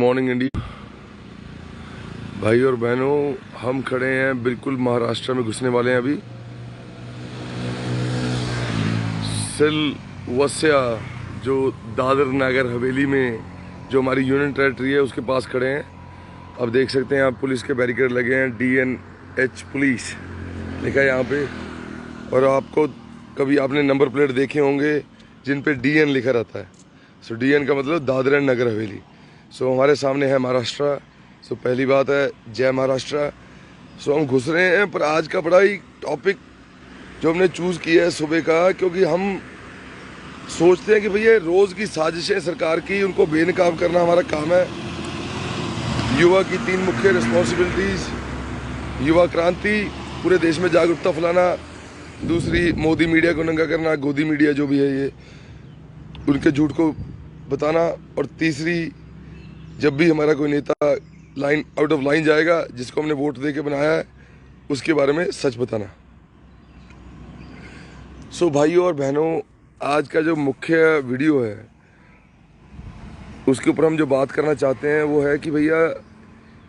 Morning India. भाई और बहनों, हम खड़े हैं बिल्कुल महाराष्ट्र में घुसने वाले हैं अभी। सिलवस्या जो दादर नगर हवेली में जो हमारी यूनियन टेरेटरी है उसके पास खड़े हैं। अब देख सकते हैं आप पुलिस के बैरिकेड लगे हैं, DNH पुलिस लिखा है यहाँ पे। और आपको कभी आपने नंबर प्लेट देखे होंगे जिन पे DN लिखा रहता है। सो DN का मतलब दादर एंड नगर हवेली। सो हमारे सामने है महाराष्ट्र। सो पहली बात है जय महाराष्ट्र। सो हम घुस रहे हैं, पर आज का बड़ा ही टॉपिक जो हमने चूज़ किया है सुबह का, क्योंकि हम सोचते हैं कि भैया रोज़ की साजिशें सरकार की, उनको बेनकाब करना हमारा काम है। युवा की 3 मुख्य रिस्पॉन्सिबिलिटीज़: युवा क्रांति, पूरे देश में जागरूकता फैलाना; दूसरी मोदी मीडिया को नंगा करना, गोदी मीडिया जो भी है ये, उनके झूठ को बताना; और तीसरी, जब भी हमारा कोई नेता लाइन आउट ऑफ लाइन जाएगा जिसको हमने वोट दे के बनाया है उसके बारे में सच बताना। सो भाइयों और बहनों, आज का जो मुख्य वीडियो है उसके ऊपर हम जो बात करना चाहते हैं वो है कि भैया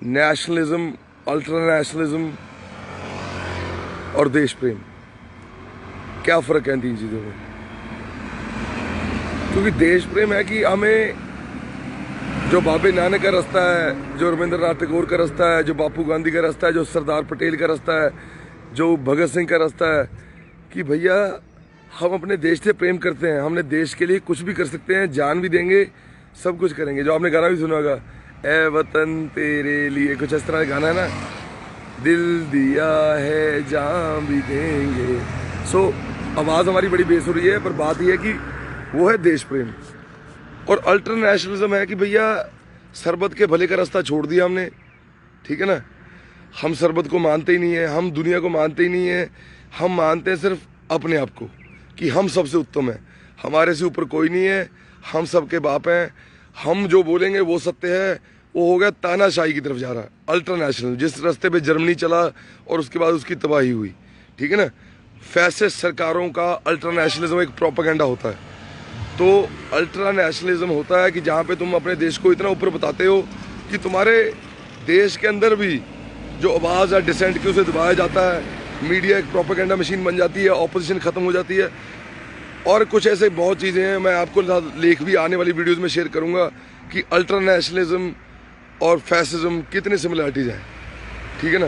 नेशनलिज्म, अल्ट्रा नेशनलिज्म और देश प्रेम, क्या फ़र्क है इन 3 चीज़ों में। क्योंकि देश प्रेम है कि हमें जो बाबे नानक का रास्ता है, जो रविंद्रनाथ टैगोर का रास्ता है, जो बापू गांधी का रास्ता है, जो सरदार पटेल का रास्ता है, जो भगत सिंह का रास्ता है, कि भैया हम अपने देश से प्रेम करते हैं, हमने देश के लिए कुछ भी कर सकते हैं, जान भी देंगे, सब कुछ करेंगे। जो आपने गाना भी सुना होगा, ए वतन तेरे लिए, कुछ इस तरह का गाना है ना, दिल दिया है जान भी देंगे। सो आवाज़ हमारी बड़ी बेस हो रही है, पर बात यह है कि वो है देश प्रेम। और अल्ट्रा नेशनलिज्म है कि भैया सरबत के भले का रास्ता छोड़ दिया हमने, ठीक है ना। हम सरबत को मानते ही नहीं है, हम दुनिया को मानते ही नहीं है, हम मानते हैं सिर्फ अपने आप को कि हम सबसे उत्तम है, हमारे से ऊपर कोई नहीं है, हम सबके बाप हैं, हम जो बोलेंगे वो सत्य है। वो हो गया तानाशाही की तरफ जा रहा है अल्ट्रा नेशनलिज्म, जिस रास्ते पे जर्मनी चला और उसके बाद उसकी तबाही हुई, ठीक है ना। फैसिस्ट सरकारों का अल्ट्रा नेशनलिज्म एक प्रोपेगेंडा होता है। तो अल्ट्रा नेशनलिज्म होता है कि जहाँ पे तुम अपने देश को इतना ऊपर बताते हो कि तुम्हारे देश के अंदर भी जो आवाज़ है डिसेंट की उसे दबाया जाता है, मीडिया एक प्रोपेगेंडा मशीन बन जाती है, ऑपोजिशन ख़त्म हो जाती है। और कुछ ऐसे बहुत चीज़ें हैं, मैं आपको लेख भी आने वाली वीडियोज़ में शेयर करूँगा कि अल्ट्रा नेशनलिज्म और फैसिज्म कितनी सिमिलरिटीज़ हैं, ठीक है ना।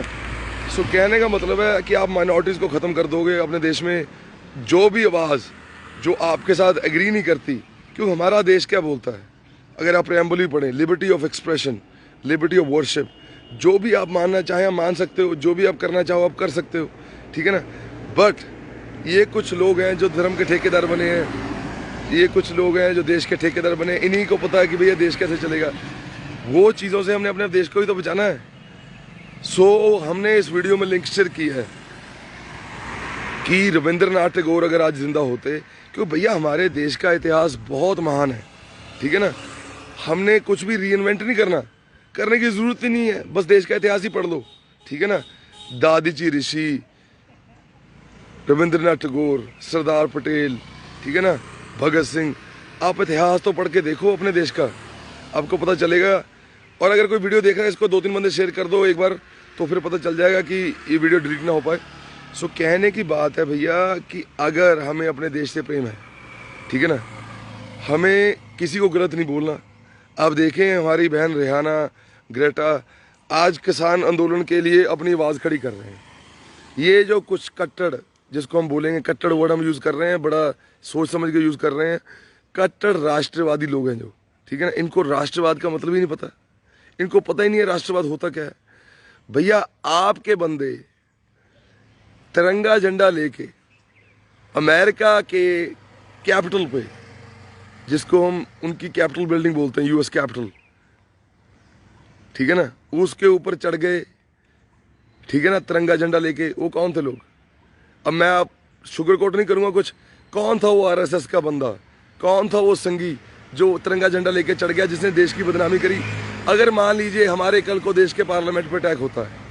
सो कहने का मतलब है कि आप माइनॉरिटीज़ को ख़त्म कर दोगे अपने देश में। जो भी आवाज़ जो आपके साथ एग्री नहीं करती, क्योंकि हमारा देश क्या बोलता है, अगर आप प्रेम्बल भी पढ़ें, liberty of expression, liberty of worship, जो भी आप मानना चाहें आप मान सकते हो, जो भी आप करना चाहो आप कर सकते हो, ठीक है ना। बट ये कुछ लोग हैं जो धर्म के ठेकेदार बने हैं, ये कुछ लोग हैं जो देश के ठेकेदार बने, इन्हीं को पता है कि भैया देश कैसे चलेगा। वो चीज़ों से हमने अपने देश को ही तो बचाना है। सो हमने इस वीडियो में लिंक शेयर की है कि रविंद्रनाथ टैगोर अगर आज जिंदा होते, क्योंकि भैया हमारे देश का इतिहास बहुत महान है, ठीक है ना। हमने कुछ भी रीइन्वेंट नहीं करना, करने की ज़रूरत ही नहीं है, बस देश का इतिहास ही पढ़ लो, ठीक है ना। दादीची ऋषि, रविंद्रनाथ टैगोर, सरदार पटेल, ठीक है ना, भगत सिंह, आप इतिहास तो पढ़ के देखो अपने देश का, आपको पता चलेगा। और अगर कोई वीडियो देख रहा है इसको 2-3 बंदे शेयर कर दो एक बार, तो फिर पता चल जाएगा कि ये वीडियो डिलीट ना हो पाए। सो कहने की बात है भैया कि अगर हमें अपने देश से प्रेम है, ठीक है ना, हमें किसी को गलत नहीं बोलना। आप देखें हमारी बहन रेहाना, ग्रेटा आज किसान आंदोलन के लिए अपनी आवाज़ खड़ी कर रहे हैं। ये जो कुछ कट्टर, जिसको हम बोलेंगे कट्टर वर्ड हम यूज़ कर रहे हैं, बड़ा सोच समझ के यूज़ कर रहे हैं, कट्टर राष्ट्रवादी लोग हैं जो, ठीक है ना। इनको राष्ट्रवाद का मतलब ही नहीं पता, इनको पता ही नहीं है राष्ट्रवाद होता क्या है। भैया आपके बंदे तिरंगा झंडा लेके अमेरिका के कैपिटल पे, जिसको हम उनकी कैपिटल बिल्डिंग बोलते हैं, US कैपिटल, ठीक है ना, उसके ऊपर चढ़ गए, ठीक है ना, तिरंगा झंडा लेके। वो कौन थे लोग? अब मैं आप शुगर कोट नहीं करूँगा कुछ, कौन था वो RSS का बंदा, कौन था वो संगी जो तिरंगा झंडा लेके चढ़ गया, जिसने देश की बदनामी करी। अगर मान लीजिए हमारे कल को देश के पार्लियामेंट पे अटैक होता है,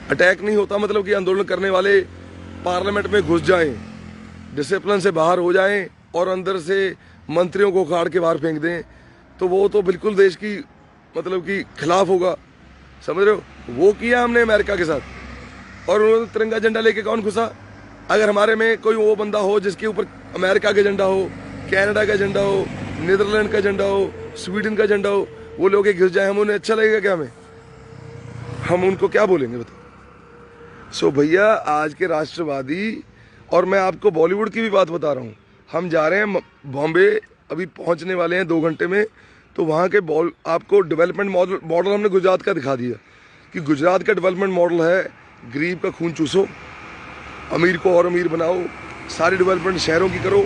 अटैक नहीं होता मतलब कि आंदोलन करने वाले पार्लियामेंट में घुस जाएं, डिसिप्लिन से बाहर हो जाएं और अंदर से मंत्रियों को उखाड़ के बाहर फेंक दें, तो वो तो बिल्कुल देश की मतलब कि खिलाफ होगा, समझ रहे हो, वो किया हमने अमेरिका के साथ। और उन्होंने तिरंगा झंडा लेके कौन घुसा? अगर हमारे में कोई वो बंदा हो जिसके ऊपर अमेरिका का झंडा हो, कनाडा का झंडा हो, नीदरलैंड का झंडा हो, स्वीडन का झंडा हो, वो लोग घुस जाए, हम उन्हें अच्छा लगेगा क्या? हमें, हम उनको क्या बोलेंगे बताओ? सो भैया आज के राष्ट्रवादी, और मैं आपको बॉलीवुड की भी बात बता रहा हूँ, हम जा रहे हैं बॉम्बे, अभी पहुँचने वाले हैं 2 घंटे में, तो वहाँ के आपको डेवलपमेंट मॉडल हमने गुजरात का दिखा दिया कि गुजरात का डेवलपमेंट मॉडल है गरीब का खून चूसो, अमीर को और अमीर बनाओ, सारी डेवलपमेंट शहरों की करो।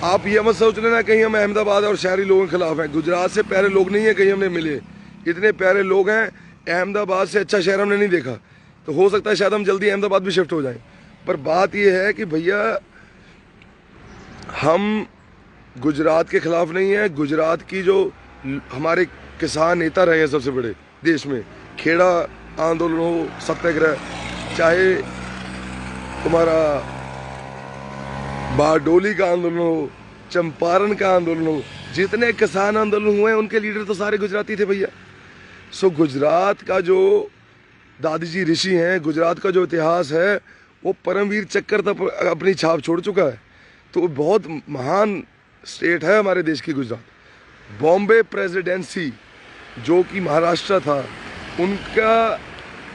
आप ये मत सोच लेना कहीं हम अहमदाबाद और शहरी लोगों के खिलाफ हैं। गुजरात से प्यारे लोग नहीं है कहीं हमने मिले, इतने प्यारे लोग हैं। अहमदाबाद से अच्छा शहर हमने नहीं देखा, तो हो सकता है शायद हम जल्दी अहमदाबाद भी शिफ्ट हो जाएं। पर बात ये है कि भैया हम गुजरात के खिलाफ नहीं है। गुजरात की जो हमारे किसान नेता रहे हैं सबसे बड़े देश में, खेड़ा आंदोलन हो, सत्याग्रह, चाहे तुम्हारा बारडोली का आंदोलन हो, चंपारण का आंदोलन हो, जितने किसान आंदोलन हुए उनके लीडर तो सारे गुजराती थे भैया। सो गुजरात का जो दादी जी ऋषि हैं, गुजरात का जो इतिहास है वो परमवीर चक्र तक अपनी छाप छोड़ चुका है। तो बहुत महान स्टेट है हमारे देश की गुजरात। बॉम्बे प्रेसिडेंसी जो कि महाराष्ट्र था, उनका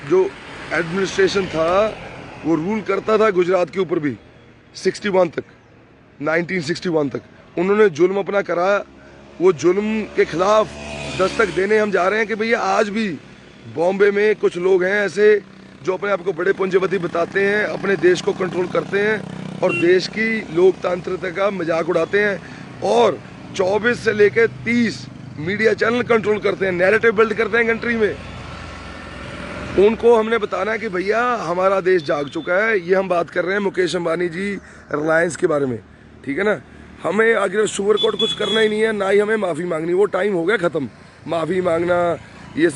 जो एडमिनिस्ट्रेशन था वो रूल करता था गुजरात के ऊपर भी 61 तक, 1961 तक। उन्होंने जुल्म अपना करा, वो जुल्म के खिलाफ दस्तक देने हम जा रहे हैं कि भैया आज भी बॉम्बे में कुछ लोग हैं ऐसे जो अपने आप को बड़े पूंजीपति बताते हैं, अपने देश को कंट्रोल करते हैं और देश की लोकतांत्रिकता का मजाक उड़ाते हैं और 24 से लेकर 30 मीडिया चैनल कंट्रोल करते हैं, नैरेटिव बिल्ड करते हैं कंट्री में। उनको हमने बताना है कि भैया हमारा देश जाग चुका है। ये हम बात कर रहे हैं मुकेश अंबानी जी रिलायंस के बारे में, ठीक है ना। हमें अगर सुपर कोट कुछ करना ही नहीं है, ना ही हमें माफ़ी मांगनी, वो टाइम हो गया ख़त्म माफ़ी मांगना ये।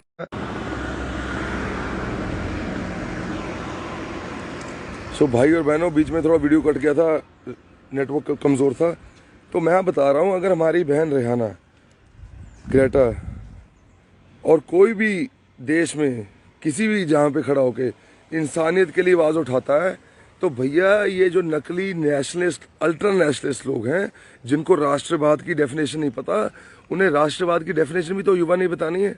सो भाई और बहनों, बीच में थोड़ा वीडियो कट गया था, नेटवर्क कमज़ोर था। तो मैं बता रहा हूँ, अगर हमारी बहन रेहाना, ग्रेटा और कोई भी देश में किसी भी जहाँ पे खड़ा होके इंसानियत के लिए आवाज़ उठाता है, तो भैया ये जो नकली नेशनलिस्ट, अल्ट्रा नेशनलिस्ट लोग हैं जिनको राष्ट्रवाद की डेफिनेशन नहीं पता, उन्हें राष्ट्रवाद की डेफिनेशन भी तो युवा नहीं बतानी है।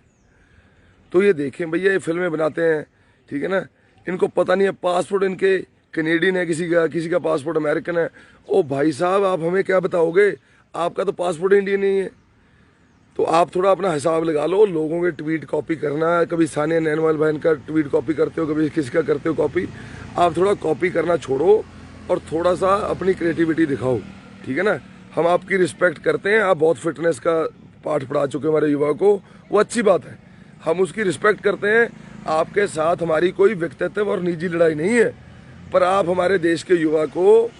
तो ये देखें भैया, ये फिल्में बनाते हैं, ठीक है ना, इनको पता नहीं है पासपोर्ट इनके कैनेडियन है, किसी का पासपोर्ट अमेरिकन है। ओ भाई साहब, आप हमें क्या बताओगे? आपका तो पासपोर्ट इंडियन नहीं है। तो आप थोड़ा अपना हिसाब लगा लो। लोगों के ट्वीट कॉपी करना, कभी सानिया नेहवाल बहन का ट्वीट कॉपी करते हो, कभी किसी का करते हो कॉपी। आप थोड़ा कॉपी करना छोड़ो और थोड़ा सा अपनी क्रिएटिविटी दिखाओ, ठीक है ना। हम आपकी रिस्पेक्ट करते हैं, आप बहुत फिटनेस का पाठ पढ़ा चुके हमारे युवा को, वो अच्छी बात है, हम उसकी रिस्पेक्ट करते हैं। आपके साथ हमारी कोई व्यक्तित्व और निजी लड़ाई नहीं है, पर आप हमारे देश के युवा को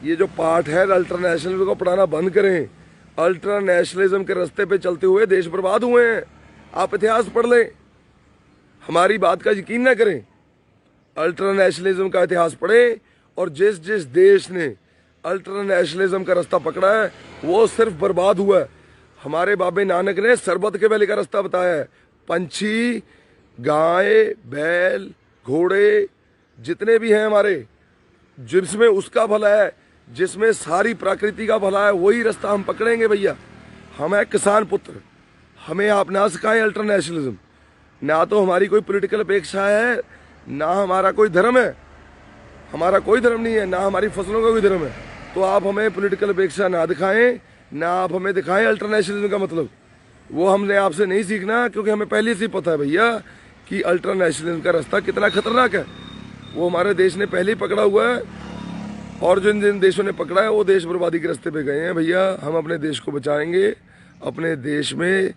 ये जो पाठ है अल्ट्रा नेशनलिज्म को पढ़ाना बंद करें। अल्ट्रा नेशनलिज्म के रास्ते पे चलते हुए देश बर्बाद हुए हैं। आप इतिहास पढ़ लें, हमारी बात का यकीन ना करें। अल्ट्रा नेशनलिज्म का इतिहास पढ़ें और जिस जिस देश ने अल्ट्रा नेशनलिज्म का रास्ता पकड़ा है वो सिर्फ बर्बाद हुआ है। हमारे बाबे नानक ने सरबत के बेले का रास्ता बताया है। पंछी, गाय, बैल, घोड़े जितने भी हैं हमारे, जिसमें उसका भला है, जिसमें सारी प्रकृति का भला है, वही रास्ता हम पकड़ेंगे भैया। हम है किसान पुत्र, हमें आप ना सिखाएं अल्ट्रा नेशनलिज्म। ना तो हमारी कोई पॉलिटिकल अपेक्षा है, ना हमारा कोई धर्म है, हमारा कोई धर्म नहीं है, ना हमारी फसलों का कोई धर्म है। तो आप हमें पॉलिटिकल अपेक्षा ना दिखाएं, ना आप हमें दिखाएं अल्ट्रा नेशनलिज्म का मतलब। वो हमने आपसे नहीं सीखना, क्योंकि हमें पहले से ही पता है भैया कि अल्ट्रा नेशनलिज्म का रास्ता कितना खतरनाक है। वो हमारे देश ने पहले ही पकड़ा हुआ है और जिन जिन देशों ने पकड़ा है वो देश बर्बादी के रास्ते पे गए हैं भैया। हम अपने देश को बचाएंगे, अपने देश में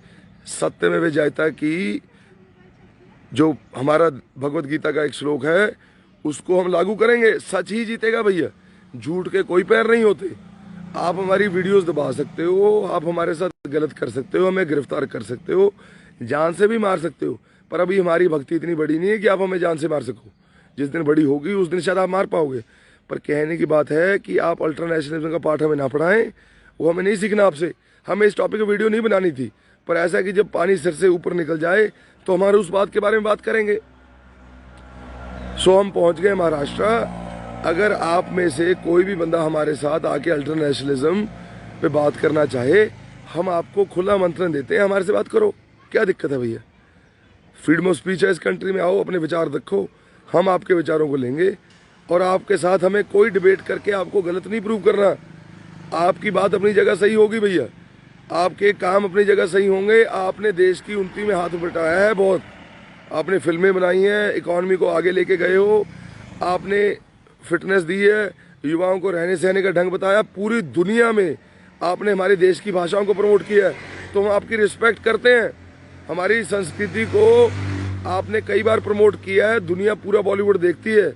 सत्य में विजयता की जो हमारा भगवत गीता का एक श्लोक है उसको हम लागू करेंगे। सच ही जीतेगा भैया, झूठ के कोई पैर नहीं होते। आप हमारी वीडियोस दबा सकते हो, आप हमारे साथ गलत कर सकते हो, हमें गिरफ्तार कर सकते हो, जान से भी मार सकते हो, पर अभी हमारी भक्ति इतनी बड़ी नहीं है कि आप हमें जान से मार सको। जिस दिन बड़ी होगी उस दिन शायद आप मार पाओगे। पर कहने की बात है कि आप अल्ट्रा नेशनलिज्म का पाठ हमें ना पढ़ाएं, वो हमें नहीं सीखना आपसे। हमें इस टॉपिक पर वीडियो नहीं बनानी थी, पर ऐसा है कि जब पानी सिर से ऊपर निकल जाए तो हमारे उस बात के बारे में बात करेंगे। सो हम पहुंच गए महाराष्ट्र। अगर आप में से कोई भी बंदा हमारे साथ आके अल्ट्रा नेशनलिज्म पे बात करना चाहे, हम आपको खुला आमंत्रण देते हैं, हमारे से बात करो, क्या दिक्कत है भैया। फ्रीडम ऑफ स्पीच है इस कंट्री में, आओ अपने विचार रखो, हम आपके विचारों को लेंगे और आपके साथ हमें कोई डिबेट करके आपको गलत नहीं प्रूव करना। आपकी बात अपनी जगह सही होगी भैया, आपके काम अपनी जगह सही होंगे। आपने देश की उन्नति में हाथ बटाया है बहुत, आपने फिल्में बनाई हैं, इकॉनमी को आगे लेके गए हो, आपने फिटनेस दी है, युवाओं को रहने सहने का ढंग बताया, पूरी दुनिया में आपने हमारे देश की भाषाओं को प्रमोट किया है, तो हम आपकी रिस्पेक्ट करते हैं। हमारी संस्कृति को आपने कई बार प्रमोट किया है, दुनिया पूरा बॉलीवुड देखती है,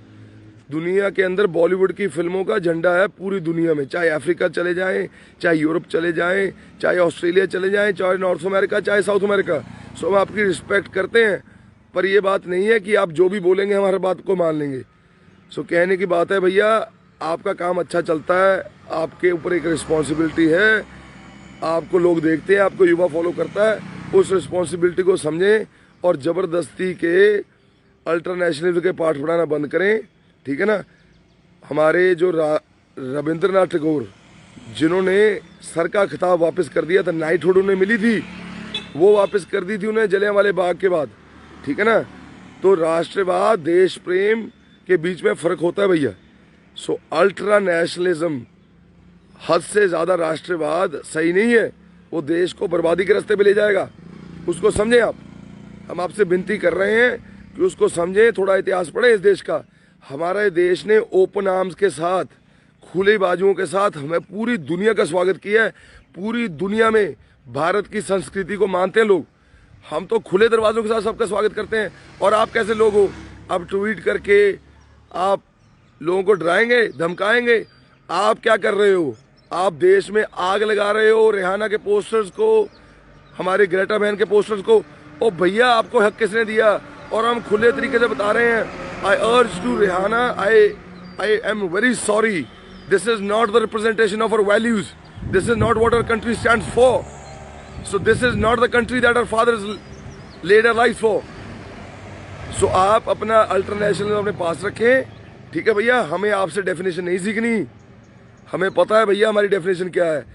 दुनिया के अंदर बॉलीवुड की फिल्मों का झंडा है पूरी दुनिया में, चाहे अफ्रीका चले जाएं, चाहे यूरोप चले जाएं, चाहे ऑस्ट्रेलिया चले जाएं, चाहे नॉर्थ अमेरिका, चाहे साउथ अमेरिका। सो हम आपकी रिस्पेक्ट करते हैं, पर ये बात नहीं है कि आप जो भी बोलेंगे हमारे बात को मान लेंगे। सो कहने की बात है भैया, आपका काम अच्छा चलता है, आपके ऊपर एक रिस्पॉन्सिबिलिटी है, आपको लोग देखते हैं, आपको युवा फॉलो करता है, उस रिस्पॉन्सिबिलिटी को समझें और ज़बरदस्ती के अल्ट्रा नेशनलिज्म के पाठ पढ़ाना बंद करें, ठीक है ना। हमारे जो रविंद्रनाथ टैगोर, जिन्होंने सर का खिताब वापस कर दिया था, नाइटहुड उन्हें मिली थी, वो वापस कर दी थी उन्हें जलियांवाले बाग के बाद, ठीक है ना। तो राष्ट्रवाद देश प्रेम के बीच में फ़र्क होता है भैया। सो अल्ट्रा नेशनलिज्म, हद से ज़्यादा राष्ट्रवाद सही नहीं है, वो देश को बर्बादी के रास्ते पे ले जाएगा, उसको समझें आप। हम आपसे विनती कर रहे हैं कि उसको समझें, थोड़ा इतिहास पढ़ें इस देश का। हमारे देश ने ओपन आर्म्स के साथ, खुले बाजुओं के साथ हमें पूरी दुनिया का स्वागत किया है। पूरी दुनिया में भारत की संस्कृति को मानते हैं लोग, हम तो खुले दरवाजों के साथ सबका स्वागत करते हैं। और आप कैसे लोग हो, आप ट्वीट करके आप लोगों को डराएंगे, धमकाएंगे। आप क्या कर रहे हो, आप देश में आग लगा रहे हो, रिहाना के पोस्टर्स को, हमारे ग्रेटा बहन के पोस्टर्स को। ओ भैया, आपको हक किसने दिया? और हम खुले तरीके से बता रहे हैं, I urge to Rihanna, I am very sorry. This is not the representation of our values. This is not what our country stands for. So this is not the country that our fathers laid their lives for. So आप अपना ultra nationalism अपने पास रखें, ठीक है भैया। हमें आपसे definition नहीं सीखनी, हमें पता है भैया हमारी डेफिनेशन क्या है।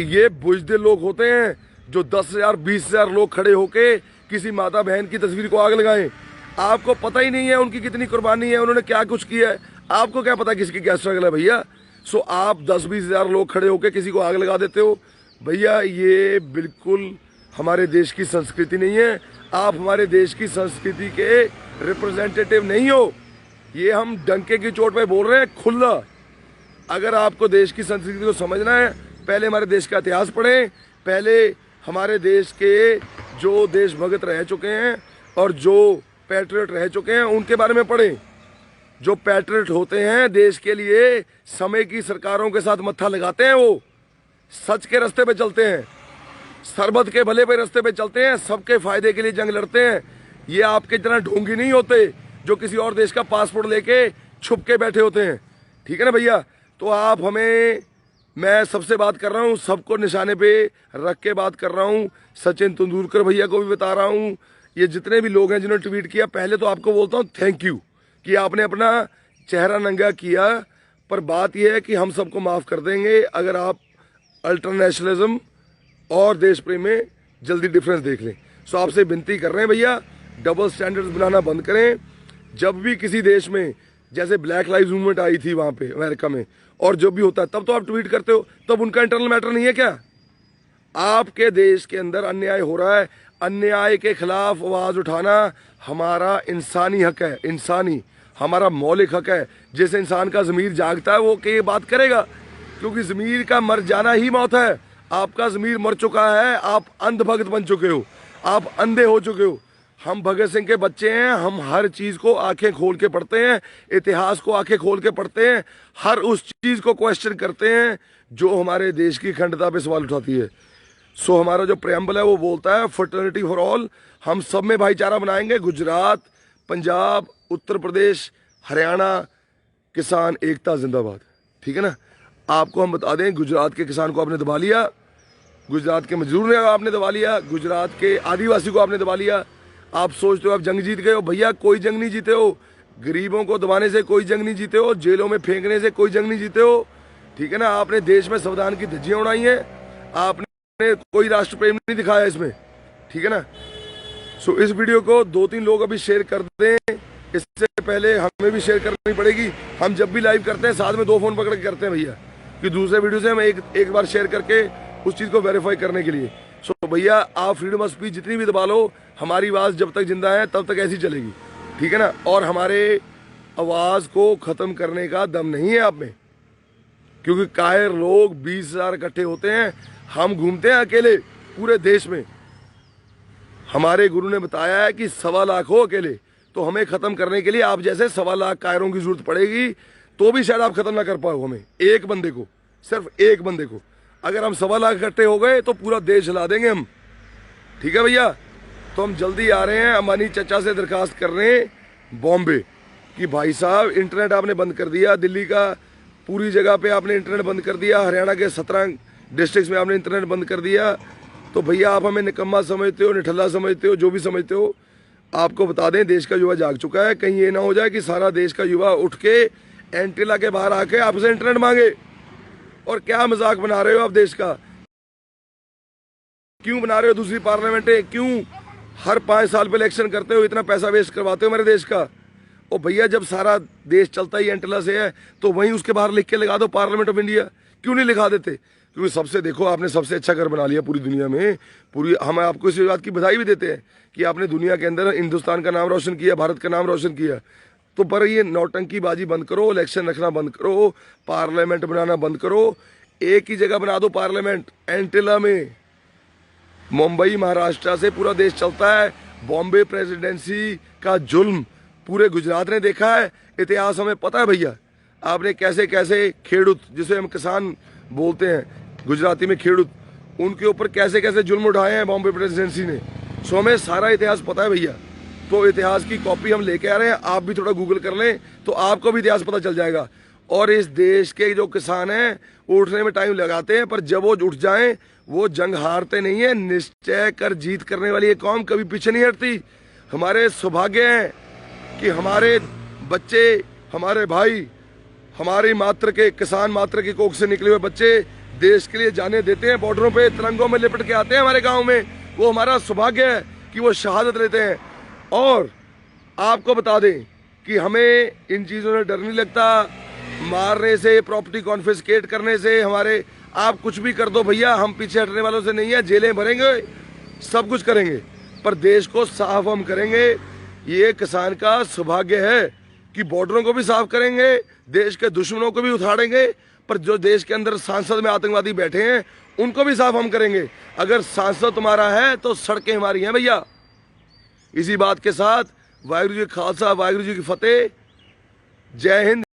ये बुजदिल लोग होते हैं जो 10,000 20,000 लोग खड़े होके किसी माता बहन की तस्वीर को आग लगाएं। आपको पता ही नहीं है उनकी कितनी कुर्बानी है, उन्होंने क्या कुछ किया है, आपको क्या पता किसकी क्या स्ट्रगल है भैया। सो आप 10-20 हज़ार लोग खड़े होकर किसी को आग लगा देते हो भैया, ये बिल्कुल हमारे देश की संस्कृति नहीं है। आप हमारे देश की संस्कृति के रिप्रेजेंटेटिव नहीं हो, ये हम डंके की चोट पे बोल रहे हैं खुला। अगर आपको देश की संस्कृति को समझना है, पहले हमारे देश का इतिहास पढ़ें, पहले हमारे देश के जो देशभक्त रह चुके हैं और जो पैट्रियट रह चुके हैं उनके बारे में पढ़ें। जो पैट्रियट होते हैं, देश के लिए समय की सरकारों के साथ मत्था लगाते हैं, वो सच के रास्ते पे चलते हैं, सरबत के भले पे रास्ते पे चलते हैं, सबके फायदे के लिए जंग लड़ते हैं। ये आपके तरह ढोंगी नहीं होते जो किसी और देश का पासपोर्ट लेके छुप के बैठे होते हैं, ठीक है ना भैया। तो आप हमें, मैं सबसे बात कर रहा हूँ, सबको निशाने पे रख के बात कर रहा हूँ, सचिन तेंदुलकर भैया को भी बता रहा हूँ, ये जितने भी लोग हैं जिन्होंने ट्वीट किया, पहले तो आपको बोलता हूँ थैंक यू कि आपने अपना चेहरा नंगा किया। पर बात यह है कि हम सबको माफ़ कर देंगे अगर आप अल्ट्रा नेशनलिज्म और देश प्रेम में जल्दी डिफरेंस देख लें। सो आपसे विनती कर रहे हैं भैया, डबल स्टैंडर्ड्स बनाना बंद करें। जब भी किसी देश में, जैसे ब्लैक लाइव्स मूवमेंट आई थी वहाँ पे अमेरिका में, और जब भी होता है तब तो आप ट्वीट करते हो, तब उनका इंटरनल मैटर नहीं है क्या? आपके देश के अंदर अन्याय हो रहा है, अन्याय के खिलाफ आवाज़ उठाना हमारा इंसानी हक है, इंसानी हमारा मौलिक हक है। जैसे इंसान का ज़मीर जागता है वो ये बात करेगा, क्योंकि ज़मीर का मर जाना ही मौत है। आपका ज़मीर मर चुका है, आप अंधभक्त बन चुके हो, आप अंधे हो चुके हो। हम भगत सिंह के बच्चे हैं, हम हर चीज़ को आंखें खोल के पढ़ते हैं, इतिहास को आंखें खोल के पढ़ते हैं, हर उस चीज़ को क्वेश्चन करते हैं जो हमारे देश की अखंडता पे सवाल उठाती है। सो हमारा जो प्रेम्बल है वो बोलता है फर्टर्निटी फॉर ऑल, हम सब में भाईचारा बनाएंगे। गुजरात, पंजाब, उत्तर प्रदेश, हरियाणा, किसान एकता जिंदाबाद, ठीक है ना। आपको हम बता दें, गुजरात के किसान को आपने दबा लिया, गुजरात के मजदूर ने आपने दबा लिया, गुजरात के आदिवासी को आपने दबा लिया। आप सोचते हो आप जंग जीत गए हो, भैया कोई जंग नहीं जीते हो। गरीबों को दबाने से कोई जंग नहीं जीते हो, जेलों में फेंकने से कोई जंग नहीं जीते हो, ठीक है ना। आपने देश में संविधान की धज्जियां उड़ाई हैं, आपने कोई राष्ट्र प्रेम नहीं दिखाया इसमें, ठीक है ना। सो इस वीडियो को 2-3 लोग अभी शेयर कर दें, इससे पहले हमें भी शेयर करनी पड़ेगी। हम जब भी लाइव करते हैं साथ में 2 फोन पकड़ के करते हैं भैया, कि दूसरे वीडियो से हम एक बार शेयर करके उस चीज़ को वेरीफाई करने के लिए। सो भैया आप फ्रीडम ऑफ स्पीच जितनी भी दबा लो, हमारी आवाज़ जब तक जिंदा है तब तक ऐसी चलेगी, ठीक है ना। और हमारे आवाज़ को ख़त्म करने का दम नहीं है आप में, क्योंकि कायर लोग 20,000 इकट्ठे होते हैं, हम घूमते हैं अकेले पूरे देश में। हमारे गुरु ने बताया है कि 1.25 लाख हो अकेले, तो हमें ख़त्म करने के लिए आप जैसे 1.25 लाख कायरों की जरूरत पड़ेगी, तो भी शायद आप ख़त्म ना कर पाओ हमें। एक बंदे को, सिर्फ एक बंदे को अगर हम 1.25 लाख इकट्ठे हो गए तो पूरा देश हिला देंगे हम, ठीक है भैया। तो हम जल्दी आ रहे हैं अंबानी चचा से दरखास्त करने बॉम्बे कि भाई साहब इंटरनेट आपने बंद कर दिया, दिल्ली का पूरी जगह पे आपने इंटरनेट बंद कर दिया, हरियाणा के 17 डिस्ट्रिक्ट्स में आपने इंटरनेट बंद कर दिया। तो भैया आप हमें निकम्मा समझते हो, निठल्ला समझते हो, जो भी समझते हो, आपको बता दें देश का युवा जाग चुका है। कहीं ये ना हो जाए कि सारा देश का युवा उठ के एंटीला के बाहर आके आपसे इंटरनेट मांगे। और क्या मजाक बना रहे हो आप देश का, क्यों बना रहे हो दूसरी पार्लियामेंटें, क्यों हर 5 साल पे इलेक्शन करते हो, इतना पैसा वेस्ट करवाते हो मेरे देश का। और भैया जब सारा देश चलता ही एंटीला से है तो वहीं उसके बाहर लिख के लगा दो पार्लियामेंट ऑफ इंडिया, क्यों नहीं लिखा देते। क्योंकि सबसे देखो आपने सबसे अच्छा घर बना लिया पूरी दुनिया में, पूरी हम आपको इस बात की बधाई भी देते हैं कि आपने दुनिया के अंदर हिंदुस्तान का नाम रोशन किया, भारत का नाम रोशन किया। तो पर ये नौटंकी बाजी बंद करो, इलेक्शन रखना बंद करो, पार्लियामेंट बनाना बंद करो। एक ही जगह बना दो पार्लियामेंट, एंटीला में। मुंबई महाराष्ट्र से पूरा देश चलता है, बॉम्बे प्रेसिडेंसी का जुल्म पूरे गुजरात ने देखा है, इतिहास हमें पता है भैया। आपने कैसे कैसे खेडूत, जिसे हम किसान बोलते हैं गुजराती में खेडूत, उनके ऊपर कैसे कैसे जुल्म उठाए हैं बॉम्बे प्रेसिडेंसी ने। सो हमें सारा इतिहास पता है भैया। तो इतिहास की कॉपी हम लेके आ रहे हैं, आप भी थोड़ा गूगल कर लें तो आपको भी इतिहास पता चल जाएगा। और इस देश के जो किसान हैं वो उठने में टाइम लगाते हैं, पर जब वो उठ जाएं वो जंग हारते नहीं है। निश्चय कर जीत करने वाली ये कौम कभी पीछे नहीं हटती। हमारे सौभाग्य हैं कि हमारे बच्चे, हमारे भाई, हमारी मात्र के किसान मात्र की कोख से निकले हुए बच्चे देश के लिए जाने देते हैं, बॉर्डरों पे तिरंगों में लिपट के आते हैं हमारे गांव में। वो हमारा सौभाग्य है कि वो शहादत लेते हैं। और आपको बता दें कि हमें इन चीज़ों से डर नहीं लगता, मारने से, प्रॉपर्टी कॉन्फिस्केट करने से। हमारे आप कुछ भी कर दो भैया, हम पीछे हटने वालों से नहीं है। जेलें भरेंगे, सब कुछ करेंगे, पर देश को साफ हम करेंगे। ये किसान का सौभाग्य है कि बॉर्डरों को भी साफ करेंगे, देश के दुश्मनों को भी उठाड़ेंगे, पर जो देश के अंदर सांसद में आतंकवादी बैठे हैं उनको भी साफ हम करेंगे। अगर सांसद तुम्हारा है तो सड़कें हमारी हैं भैया। इसी बात के साथ वाहिगुरू जी खालसा, वाहिगुरू जी की फतेह, जय हिंद।